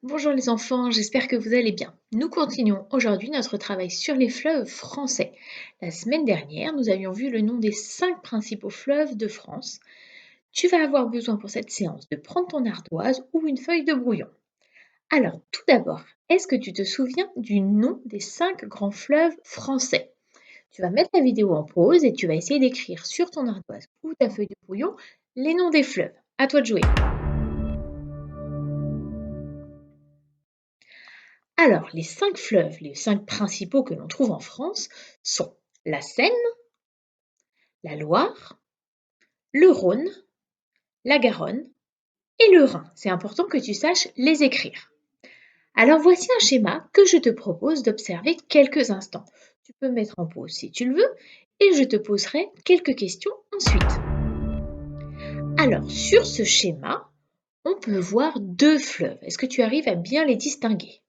Bonjour les enfants, j'espère que vous allez bien. Nous continuons aujourd'hui notre travail sur les fleuves français. La semaine dernière, nous avions vu le nom des 5 principaux fleuves de France. Tu vas avoir besoin pour cette séance de prendre ton ardoise ou une feuille de brouillon. Alors, tout d'abord, est-ce que tu te souviens du nom des 5 grands fleuves français? Tu vas mettre la vidéo en pause et tu vas essayer d'écrire sur ton ardoise ou ta feuille de brouillon les noms des fleuves. À toi de jouer. Alors, les 5 fleuves, les 5 principaux que l'on trouve en France sont la Seine, la Loire, le Rhône, la Garonne et le Rhin. C'est important que tu saches les écrire. Alors voici un schéma que je te propose d'observer quelques instants. Tu peux mettre en pause si tu le veux et je te poserai quelques questions ensuite. Alors, sur ce schéma, on peut voir 2 fleuves. Est-ce que tu arrives à bien les distinguer?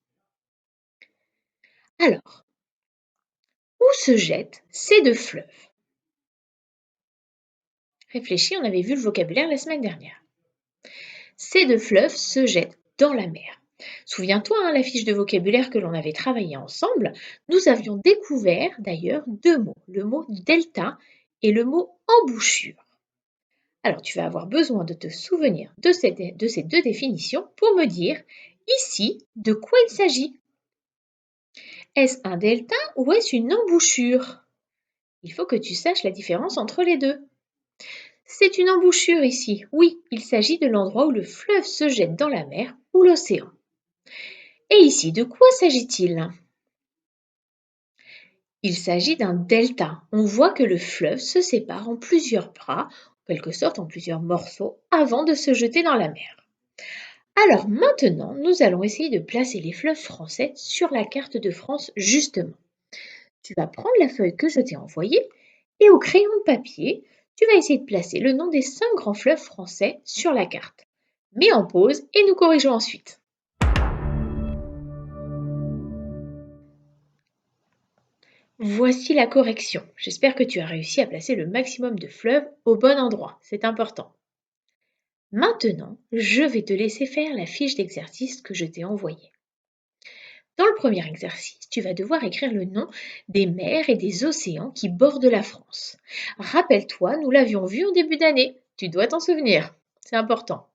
Alors, où se jettent ces 2 fleuves? Réfléchis, on avait vu le vocabulaire la semaine dernière. Ces 2 fleuves se jettent dans la mer. Souviens-toi, la fiche de vocabulaire que l'on avait travaillé ensemble, nous avions découvert d'ailleurs 2 mots, le mot delta et le mot embouchure. Alors tu vas avoir besoin de te souvenir de ces 2 définitions pour me dire ici de quoi il s'agit. Est-ce un delta ou est-ce une embouchure? Il faut que tu saches la différence entre les deux. C'est une embouchure ici. Oui, il s'agit de l'endroit où le fleuve se jette dans la mer ou l'océan. Et ici, de quoi s'agit-il? Il s'agit d'un delta. On voit que le fleuve se sépare en plusieurs bras, en quelque sorte en plusieurs morceaux, avant de se jeter dans la mer. Alors maintenant, nous allons essayer de placer les fleuves français sur la carte de France justement. Tu vas prendre la feuille que je t'ai envoyée et au crayon de papier, tu vas essayer de placer le nom des 5 grands fleuves français sur la carte. Mets en pause et nous corrigeons ensuite. Voici la correction. J'espère que tu as réussi à placer le maximum de fleuves au bon endroit. C'est important. Maintenant, je vais te laisser faire la fiche d'exercice que je t'ai envoyée. Dans le premier exercice, tu vas devoir écrire le nom des mers et des océans qui bordent la France. Rappelle-toi, nous l'avions vu en début d'année. Tu dois t'en souvenir. C'est important.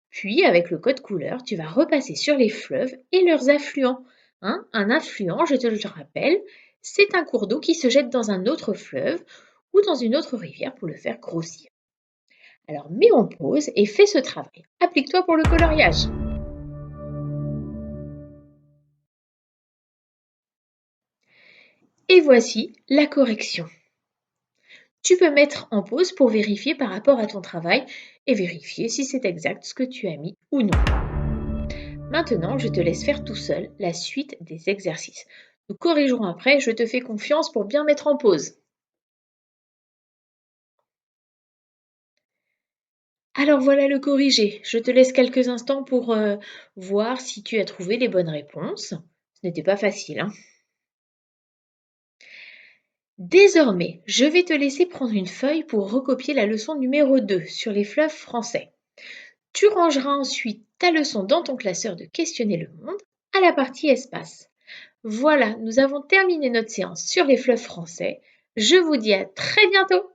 Puis, avec le code couleur, tu vas repasser sur les fleuves et leurs affluents. Un affluent, je te le rappelle, c'est un cours d'eau qui se jette dans un autre fleuve ou dans une autre rivière pour le faire grossir. Alors mets en pause et fais ce travail. Applique-toi pour le coloriage. Et voici la correction. Tu peux mettre en pause pour vérifier par rapport à ton travail et vérifier si c'est exact ce que tu as mis ou non. Maintenant, je te laisse faire tout seul la suite des exercices. Nous corrigerons après, je te fais confiance pour bien mettre en pause. Alors voilà le corrigé. Je te laisse quelques instants pour voir si tu as trouvé les bonnes réponses. Ce n'était pas facile, hein. Désormais, je vais te laisser prendre une feuille pour recopier la leçon numéro 2 sur les fleuves français. Tu rangeras ensuite ta leçon dans ton classeur de Questionner le monde à la partie espace. Voilà, nous avons terminé notre séance sur les fleuves français. Je vous dis à très bientôt!